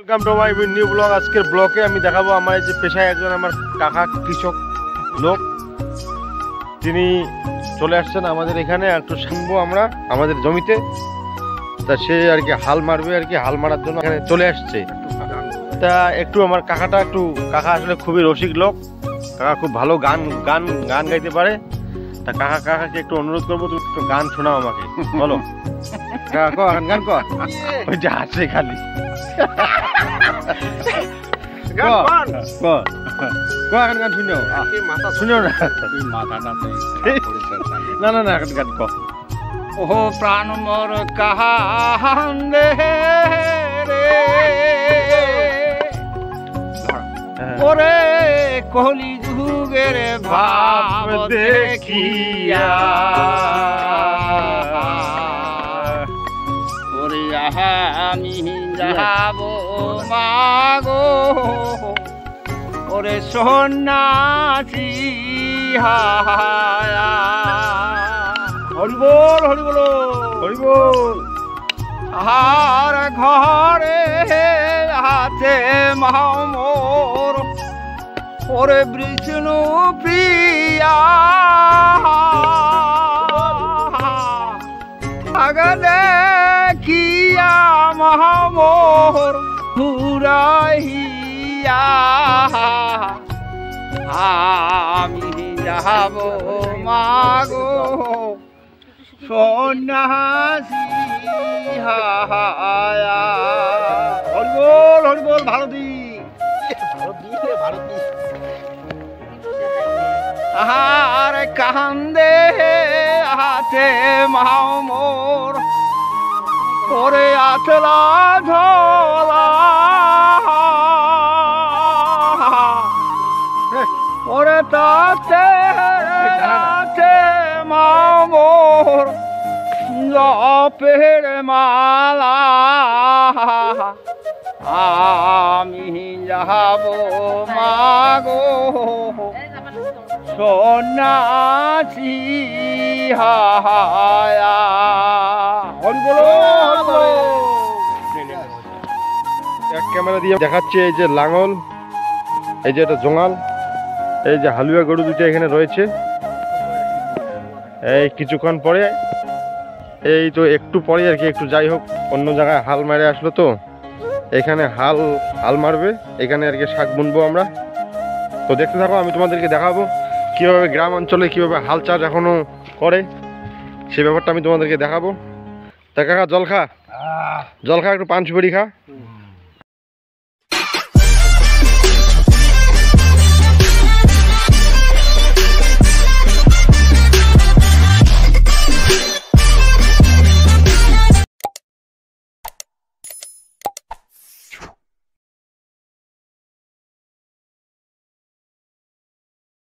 Welcome to my new blog. আজকের ব্লগে আমি দেখাবো আমার এই যে পেশায় একজন আমার কাকা কৃষক লোক, তিনি চলে আসছেন আমাদের এখানে। একটু শুনবো আমরা আমাদের জমিতে, তা সে আর কি হাল মারবে, আর কি হাল মারার জন্য এখানে চলে আসছে। তা একটু আমার কাকা আসলে খুবই রসিক লোক, কাকা খুব ভালো গান গান গান গাইতে পারে। তা কাকাকে একটু অনুরোধ করবো, তুমি একটু গান শোনাও আমাকে, বলো কাকা গান কর। ওই যে হাসে খালি গান শুনেও শুনেও না না না না গান ক। ও প্রাণ মোর কাহান্দে রে ওরে কলি যুগের ভাব দেখিয়া ওরে আমি যাব মাগো ওরে সন্ন্যাসী হায়া। হরি বল হরি বল হরি বল। আর ঘরে আছে মামোর ওরে বিষ্ণু প্রিয়া আগে দেখিয়া মামোর ঘুরাইয়া আমি যাব মাগো সন্ন্যাসী হায়া। হরি বল হরি বল। ভালো দি আর কান্দে হাতে মামোর ওরে আতলা ঝোলা ওরে তাতে মামোর জপের মালা আমি যাব মাগো সন্ন্যাসী হায়া। হরি বল। এক ক্যামেরা দিয়ে দেখাচ্ছে এই যে লাঙল, এই যে এটা জোঙাল, এই যে হালুয়া গরু দুটো এখানে রয়েছে। এই কিছুক্ষণ পরে, এই তো একটু পরে আর কি, একটু যাই হোক অন্য জায়গায় হাল মারে আসলো, তো এখানে হাল মারবে, এখানে আর কি শাক বুনবো আমরা। তো দেখতে থাকো, আমি তোমাদেরকে দেখাবো কীভাবে গ্রাম অঞ্চলে কীভাবে হাল চাষ এখনো করে, সে ব্যাপারটা আমি তোমাদেরকে দেখাবো। তা কাকা জল খা একটু পান সুপারি খা।